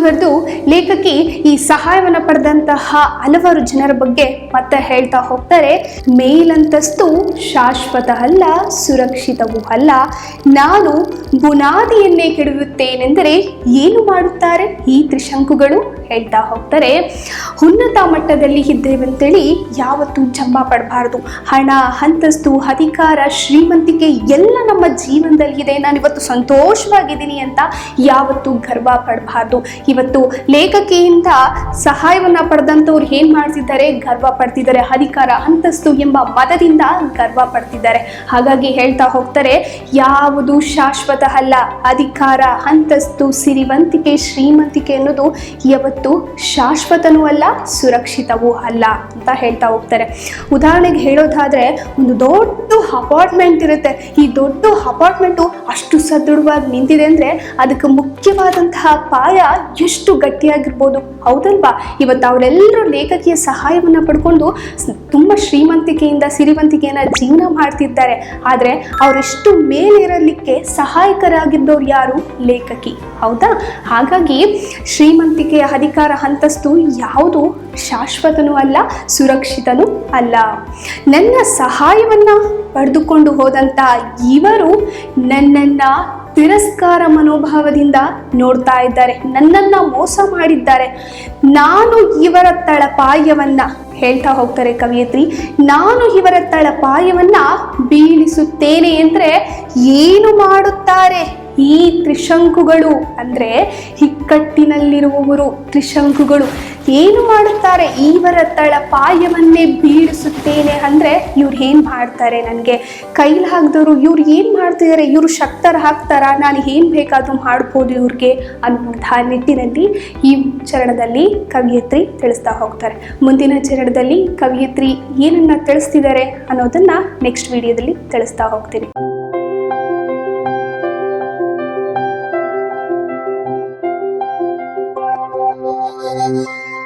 ಮುಂದುವರೆದು ಲೇಖಕಿ ಈ ಸಹಾಯವನ್ನು ಪಡೆದಂತಹ ಹಲವಾರು ಜನರ ಬಗ್ಗೆ ಮತ್ತೆ ಹೇಳ್ತಾ ಹೋಗ್ತಾರೆ. ಮೇಲಂತಸ್ತು ಶಾಶ್ವತ ಅಲ್ಲ, ಸುರಕ್ಷಿತವೂ ಅಲ್ಲ. ನಾನು ಬುನಾದಿಯನ್ನೇ ಕೆಡವುತ್ತೇನೆಂದರೆ ಏನು ಮಾಡುತ್ತಾರೆ ಈ ತ್ರಿಶಂಕುಗಳು? ಹೇಳ್ತಾ ಹೋಗ್ತಾರೆ. ಉನ್ನತ ಮಟ್ಟದಲ್ಲಿ ಇದ್ದೇವಂತೇಳಿ ಯಾವತ್ತೂ ಜಂಬ ಪಡಬಾರ್ದು. ಹಣ, ಅಂತಸ್ತು, ಅಧಿಕಾರ, ಶ್ರೀಮಂತಿಕೆ ಎಲ್ಲ ನಮ್ಮ ಜೀವನದಲ್ಲಿ ಇದೆ, ನಾನಿವತ್ತು ಸಂತೋಷವಾಗಿದ್ದೀನಿ ಅಂತ ಯಾವತ್ತೂ ಗರ್ವ ಪಡಬಾರ್ದು. ಇವತ್ತು ಲೇಖಕಿಯಿಂದ ಸಹಾಯವನ್ನು ಪಡೆದಂಥವ್ರು ಏನು ಮಾಡ್ತಿದ್ದಾರೆ? ಗರ್ವ ಪಡ್ತಿದ್ದಾರೆ. ಅಧಿಕಾರ, ಅಂತಸ್ತು ಎಂಬ ಮದದಿಂದ ಗರ್ವ ಪಡ್ತಿದ್ದಾರೆ. ಹಾಗಾಗಿ ಹೇಳ್ತಾ ಹೋಗ್ತಾರೆ, ಯಾವುದು ಶಾಶ್ವತ ಅಲ್ಲ. ಅಧಿಕಾರ, ಅಂತಸ್ತು, ಸಿರಿವಂತಿಕೆ, ಶ್ರೀಮಂತಿಕೆ ಅನ್ನೋದು ಯಾವತ್ತು ಶಾಶ್ವತನೂ ಅಲ್ಲ, ಸುರಕ್ಷಿತವೂ ಅಲ್ಲ ಅಂತ ಹೇಳ್ತಾ ಹೋಗ್ತಾರೆ. ಉದಾಹರಣೆಗೆ ಹೇಳೋದಾದ್ರೆ, ಒಂದು ದೊಡ್ಡ ಅಪಾರ್ಟ್ಮೆಂಟ್ ಇರುತ್ತೆ. ಈ ದೊಡ್ಡ ಅಪಾರ್ಟ್ಮೆಂಟು ಅಷ್ಟು ಸದೃಢವಾಗಿ ನಿಂತಿದೆ ಅಂದ್ರೆ ಅದಕ್ಕೆ ಮುಖ್ಯವಾದಂತಹ ಪಾಯ ಎಷ್ಟು ಗಟ್ಟಿಯಾಗಿರ್ಬೋದು, ಹೌದಲ್ವಾ? ಇವತ್ತು ಅವರೆಲ್ಲರೂ ಲೇಖಕಿಯ ಸಹಾಯವನ್ನ ಪಡ್ಕೊಂಡು ತುಂಬಾ ಶ್ರೀಮಂತಿಕೆಯಿಂದ, ಸಿರಿವಂತಿಕೆಯನ್ನ ಜೀವನ ಮಾಡ್ತಿದ್ದಾರೆ. ಆದ್ರೆ ಅವರೆಷ್ಟು ಮೇಲಿರಲಿಕ್ಕೆ ಸಹಾಯಕರಾಗಿದ್ದವ್ರು ಯಾರು? ಲೇಖಕಿ, ಹೌದಾ? ಹಾಗಾಗಿ ಶ್ರೀಮಂತಿಕೆಯ ಅಧಿಕಾರ, ಅಂತಸ್ತು ಯಾವುದು ಶಾಶ್ವತನೂ ಅಲ್ಲ, ಸುರಕ್ಷಿತನೂ ಅಲ್ಲ. ನನ್ನ ಸಹಾಯವನ್ನ ಪಡೆದುಕೊಂಡು ಹೋದಂತ ಇವರು ನನ್ನನ್ನ ತಿರಸ್ಕಾರ ಮನೋಭಾವದಿಂದ ನೋಡ್ತಾ ಇದ್ದಾರೆ, ನನ್ನನ್ನ ಮೋಸ ಮಾಡಿದ್ದಾರೆ. ನಾನು ಇವರ ತಳಪಾಯವನ್ನ ಹೇಳ್ತಾ ಹೋಗ್ತಾರೆ ಕವಿಯತ್ರಿ, ನಾನು ಇವರ ತಳಪಾಯವನ್ನ ಬೀಳಿಸುತ್ತೇನೆ ಅಂದ್ರೆ ಏನು ಮಾಡುತ್ತಾರೆ ಈ ತ್ರಿಶಂಕುಗಳು? ಅಂದ್ರೆ ಇಕ್ಕಟ್ಟಿನಲ್ಲಿರುವವರು ತ್ರಿಶಂಕುಗಳು ಏನು ಮಾಡುತ್ತಾರೆ? ಇವರ ತಳಪಾಯವನ್ನೇ ಬೀಳಿಸುತ್ತೇನೆ ಅಂದ್ರೆ ಇವ್ರು ಏನ್ ಮಾಡ್ತಾರೆ? ನನಗೆ ಕೈಲಾಗದವರು ಇವ್ರು ಏನ್ ಮಾಡ್ತಿದ್ದಾರೆ? ಇವರು ಶಕ್ತರ ಹಾಕ್ತಾರ? ನಾನು ಏನ್ ಬೇಕಾದ್ರೂ ಮಾಡ್ಬೋದು ಇವ್ರಿಗೆ ಅನ್ನುವಂತಹ ನಿಟ್ಟಿನಲ್ಲಿ ಈ ಚರಣದಲ್ಲಿ ಕವಿಯತ್ರಿ ತಿಳಿಸ್ತಾ ಹೋಗ್ತಾರೆ. ಮುಂದಿನ ಚರಣದಲ್ಲಿ ಕವಿಯತ್ರಿ ಏನನ್ನ ತಿಳಿಸ್ತಿದ್ದಾರೆ ಅನ್ನೋದನ್ನ ನೆಕ್ಸ್ಟ್ ವಿಡಿಯೋದಲ್ಲಿ ತಿಳಿಸ್ತಾ ಹೋಗ್ತೀನಿ.